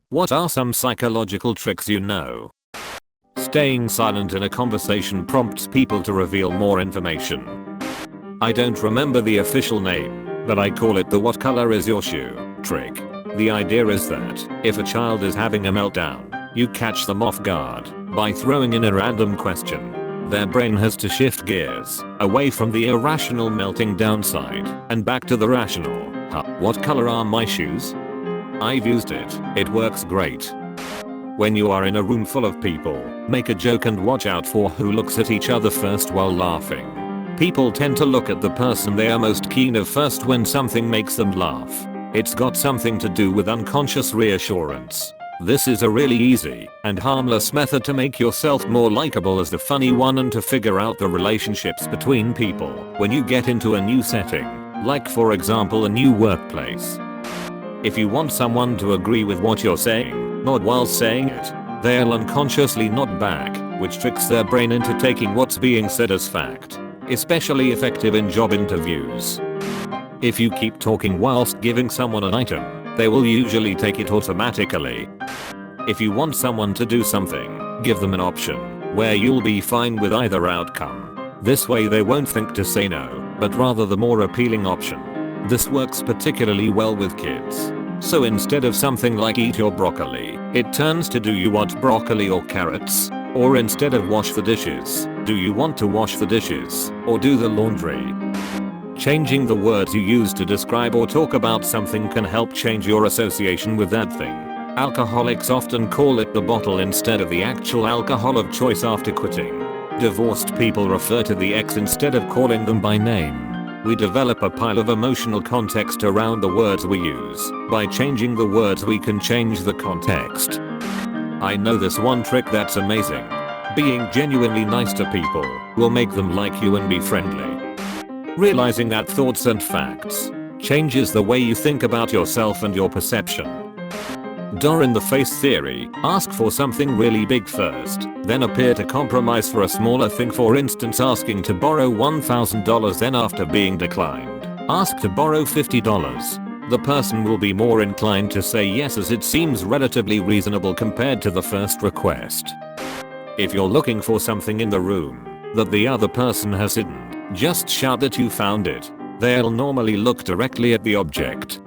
What are some psychological tricks you know? Staying silent in a conversation prompts people to reveal more information. I don't remember the official name, but I call it the "what color is your shoe" trick. The idea is that if a child is having a meltdown, you catch them off guard by throwing in a random question. Their brain has to shift gears away from the irrational melting down side and back to the rational. What color are my shoes? I've used it. It works great. When you are in a room full of people, make a joke and watch out for who looks at each other first while laughing. People tend to look at the person they are most keen of first when something makes them laugh. It's got something to do with unconscious reassurance. This is a really easy and harmless method to make yourself more likable as the funny one and to figure out the relationships between people when you get into a new setting, like for example a new workplace. If you want someone to agree with what you're saying, nod while saying it. They'll unconsciously nod back, which tricks their brain into taking what's being said as fact. Especially effective in job interviews. If you keep talking whilst giving someone an item, they will usually take it automatically. If you want someone to do something, give them an option where you'll be fine with either outcome. This way they won't think to say no, but rather the more appealing option. This works particularly well with kids. So instead of something like "eat your broccoli," it turns to "do you want broccoli or carrots?" Or instead of "wash the dishes," "do you want to wash the dishes or do the laundry?" Changing the words you use to describe or talk about something can help change your association with that thing. Alcoholics often call it the bottle instead of the actual alcohol of choice after quitting. Divorced people refer to the ex instead of calling them by name. We develop a pile of emotional context around the words we use. By changing the words we can change the context. I know this one trick that's amazing. Being genuinely nice to people will make them like you and be friendly. Realizing that thoughts and facts changes the way you think about yourself and your perception. In the face theory, ask for something really big first, then appear to compromise for a smaller thing, for instance asking to borrow $1,000, then after being declined, ask to borrow $50. The person will be more inclined to say yes as it seems relatively reasonable compared to the first request. If you're looking for something in the room that the other person has hidden, just shout that you found it. They'll normally look directly at the object.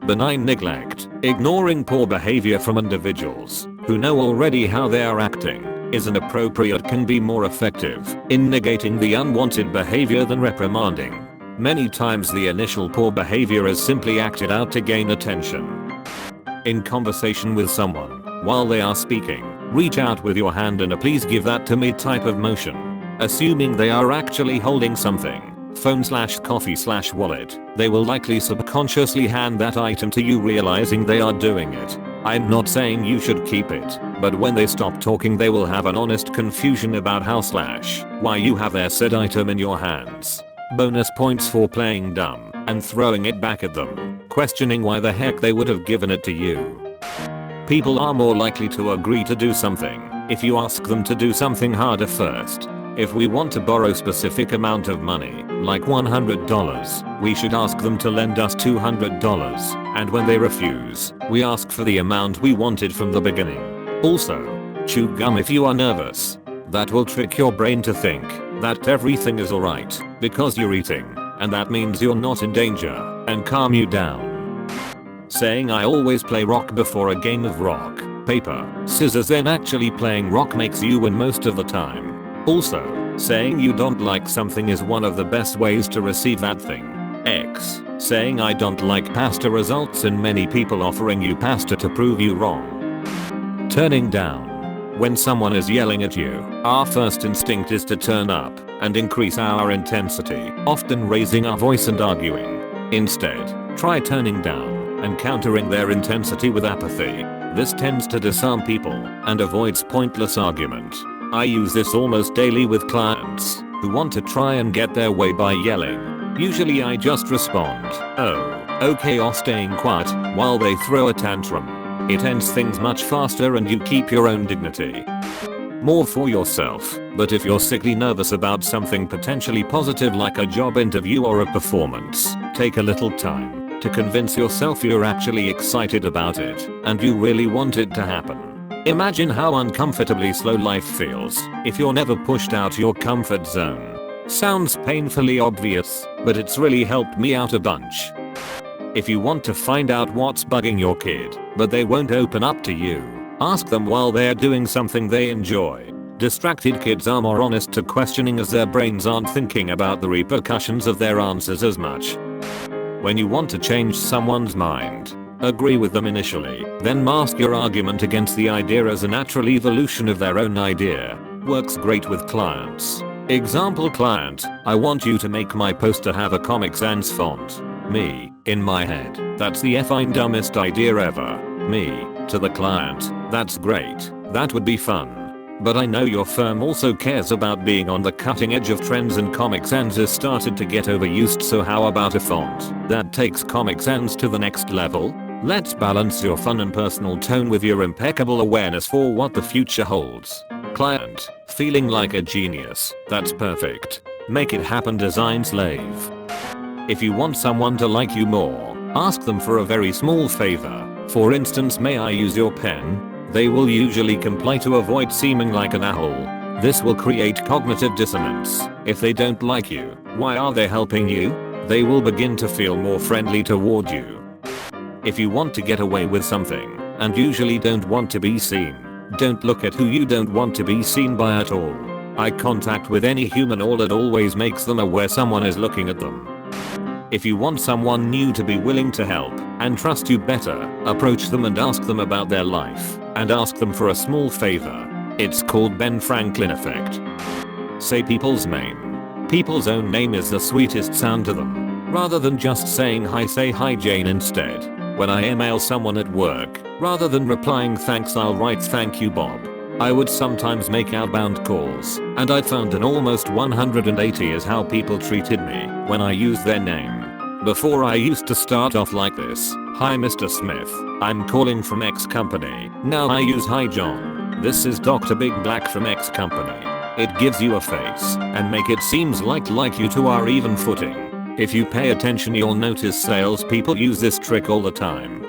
Benign neglect, ignoring poor behavior from individuals who know already how they are acting, is inappropriate, can be more effective in negating the unwanted behavior than reprimanding. Many times the initial poor behavior is simply acted out to gain attention. In conversation with someone, while they are speaking, reach out with your hand in a "please give that to me" type of motion. Assuming they are actually holding something, phone/coffee/wallet, they will likely subconsciously hand that item to you, realizing they are doing it. I'm not saying you should keep it, but when they stop talking they will have an honest confusion about how/why you have their said item in your hands. Bonus points for playing dumb and throwing it back at them, questioning why the heck they would have given it to you. People are more likely to agree to do something if you ask them to do something harder first. If we want to borrow a specific amount of money, like $100, we should ask them to lend us $200, and when they refuse, we ask for the amount we wanted from the beginning. Also, chew gum if you are nervous. That will trick your brain to think that everything is alright because you're eating, and that means you're not in danger, and calm you down. Saying "I always play rock before a game of rock, paper, scissors," then actually playing rock makes you win most of the time. Also, saying you don't like something is one of the best ways to receive that thing. Saying "I don't like pasta" results in many people offering you pasta to prove you wrong. Turning down. When someone is yelling at you, our first instinct is to turn up and increase our intensity, often raising our voice and arguing. Instead, try turning down and countering their intensity with apathy. This tends to disarm people and avoids pointless argument. I use this almost daily with clients who want to try and get their way by yelling. Usually I just respond, "Oh, okay," or staying quiet while they throw a tantrum. It ends things much faster and you keep your own dignity. More for yourself, but if you're sickly nervous about something potentially positive like a job interview or a performance, take a little time to convince yourself you're actually excited about it and you really want it to happen. Imagine how uncomfortably slow life feels if you're never pushed out your comfort zone. Sounds painfully obvious, but it's really helped me out a bunch. If you want to find out what's bugging your kid, but they won't open up to you, ask them while they're doing something they enjoy. Distracted kids are more honest to questioning as their brains aren't thinking about the repercussions of their answers as much. When you want to change someone's mind, agree with them initially, then mask your argument against the idea as a natural evolution of their own idea. Works great with clients. Example client, I want you to make my poster have a Comic Sans font. Me, in my head, that's the effing dumbest idea ever. Me, to the client, that's great, that would be fun. But I know your firm also cares about being on the cutting edge of trends and Comic Sans has started to get overused, so how about a font that takes Comic Sans to the next level? Let's balance your fun and personal tone with your impeccable awareness for what the future holds. Client, feeling like a genius, that's perfect. Make it happen design slave. If you want someone to like you more, ask them for a very small favor. For instance, may I use your pen? They will usually comply to avoid seeming like an a-hole. This will create cognitive dissonance. If they don't like you, why are they helping you? They will begin to feel more friendly toward you. If you want to get away with something, and usually don't want to be seen, don't look at who you don't want to be seen by at all. Eye contact with any human always makes them aware someone is looking at them. If you want someone new to be willing to help and trust you better, approach them and ask them about their life, and ask them for a small favor. It's called Ben Franklin effect. Say people's name. People's own name is the sweetest sound to them. Rather than just saying hi, say hi Jane instead. When I email someone at work, rather than replying thanks, I'll write thank you Bob. I would sometimes make outbound calls, and I found an almost 180 is how people treated me when I used their name. Before I used to start off like this, hi Mr. Smith, I'm calling from X company. Now I use hi John, this is Dr. Big Black from X company. It gives you a face and make it seems like you two are even footing. If you pay attention, you'll notice salespeople use this trick all the time.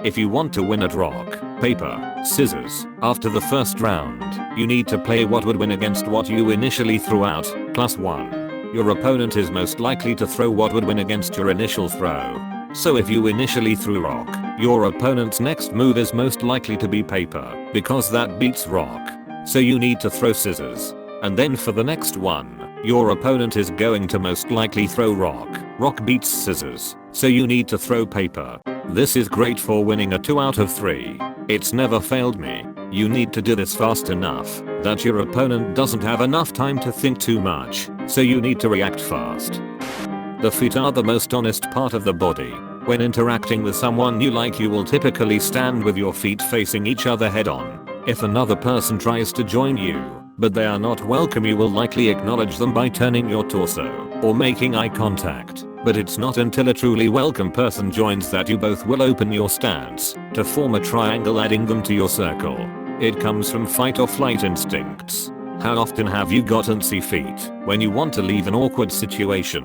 If you want to win at rock, paper, scissors, after the first round, you need to play what would win against what you initially threw out, +1. Your opponent is most likely to throw what would win against your initial throw. So if you initially threw rock, your opponent's next move is most likely to be paper, because that beats rock. So you need to throw scissors. And then for the next one, your opponent is going to most likely throw rock. Rock beats scissors, so you need to throw paper. This is great for winning a 2 out of 3. It's never failed me. You need to do this fast enough that your opponent doesn't have enough time to think too much, so you need to react fast. The feet are the most honest part of the body. When interacting with someone new, you will typically stand with your feet facing each other head on. If another person tries to join you, but they are not welcome, you will likely acknowledge them by turning your torso or making eye contact. But it's not until a truly welcome person joins that you both will open your stance to form a triangle, adding them to your circle. It comes from fight or flight instincts. How often have you got antsy feet when you want to leave an awkward situation?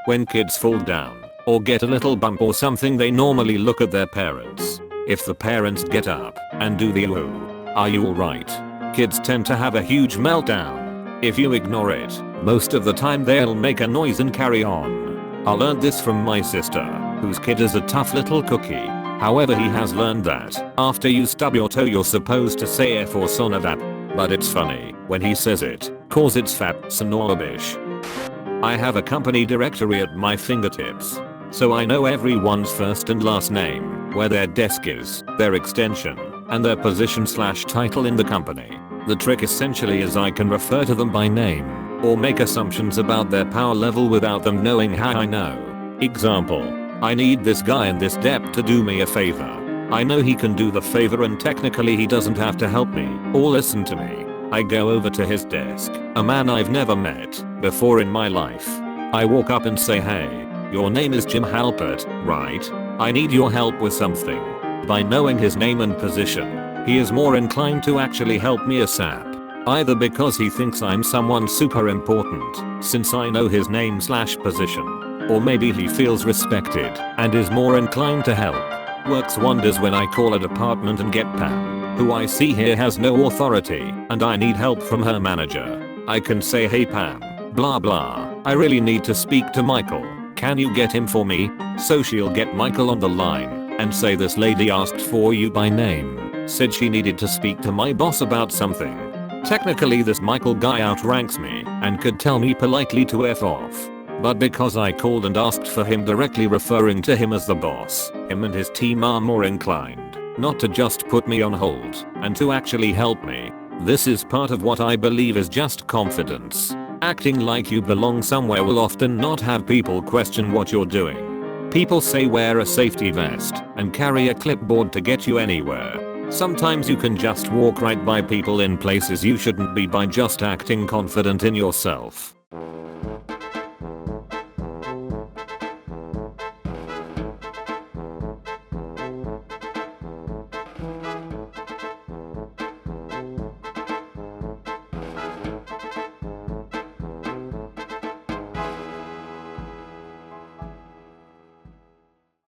When kids fall down or get a little bump or something, they normally look at their parents. If the parents get up and do the "ooh, are you alright?" kids tend to have a huge meltdown. If you ignore it, most of the time they'll make a noise and carry on. I learned this from my sister, whose kid is a tough little cookie. However, he has learned that after you stub your toe, you're supposed to say F or son of a. But it's funny when he says it, cause it's fat sonorbish. I have a company directory at my fingertips, so I know everyone's first and last name, where their desk is, their extension, and their position/title in the company. The trick essentially is I can refer to them by name, or make assumptions about their power level without them knowing how I know. Example, I need this guy in this depth to do me a favor. I know he can do the favor and technically he doesn't have to help me or listen to me. I go over to his desk, a man I've never met before in my life. I walk up and say, "Hey, your name is Jim Halpert, right? I need your help with something." By knowing his name and position, he is more inclined to actually help me ASAP. Either because he thinks I'm someone super important, since I know his name/position, Or maybe he feels respected and is more inclined to help. Works wonders when I call a department and get Pam, who I see here has no authority, and I need help from her manager. I can say, hey Pam, blah blah, I really need to speak to Michael. Can you get him for me? So she'll get Michael on the line and say, this lady asked for you by name, said she needed to speak to my boss about something. Technically this Michael guy outranks me and could tell me politely to F off. But because I called and asked for him directly, referring to him as the boss, him and his team are more inclined not to just put me on hold and to actually help me. This is part of what I believe is just confidence. Acting like you belong somewhere will often not have people question what you're doing. People say wear a safety vest and carry a clipboard to get you anywhere. Sometimes you can just walk right by people in places you shouldn't be by just acting confident in yourself.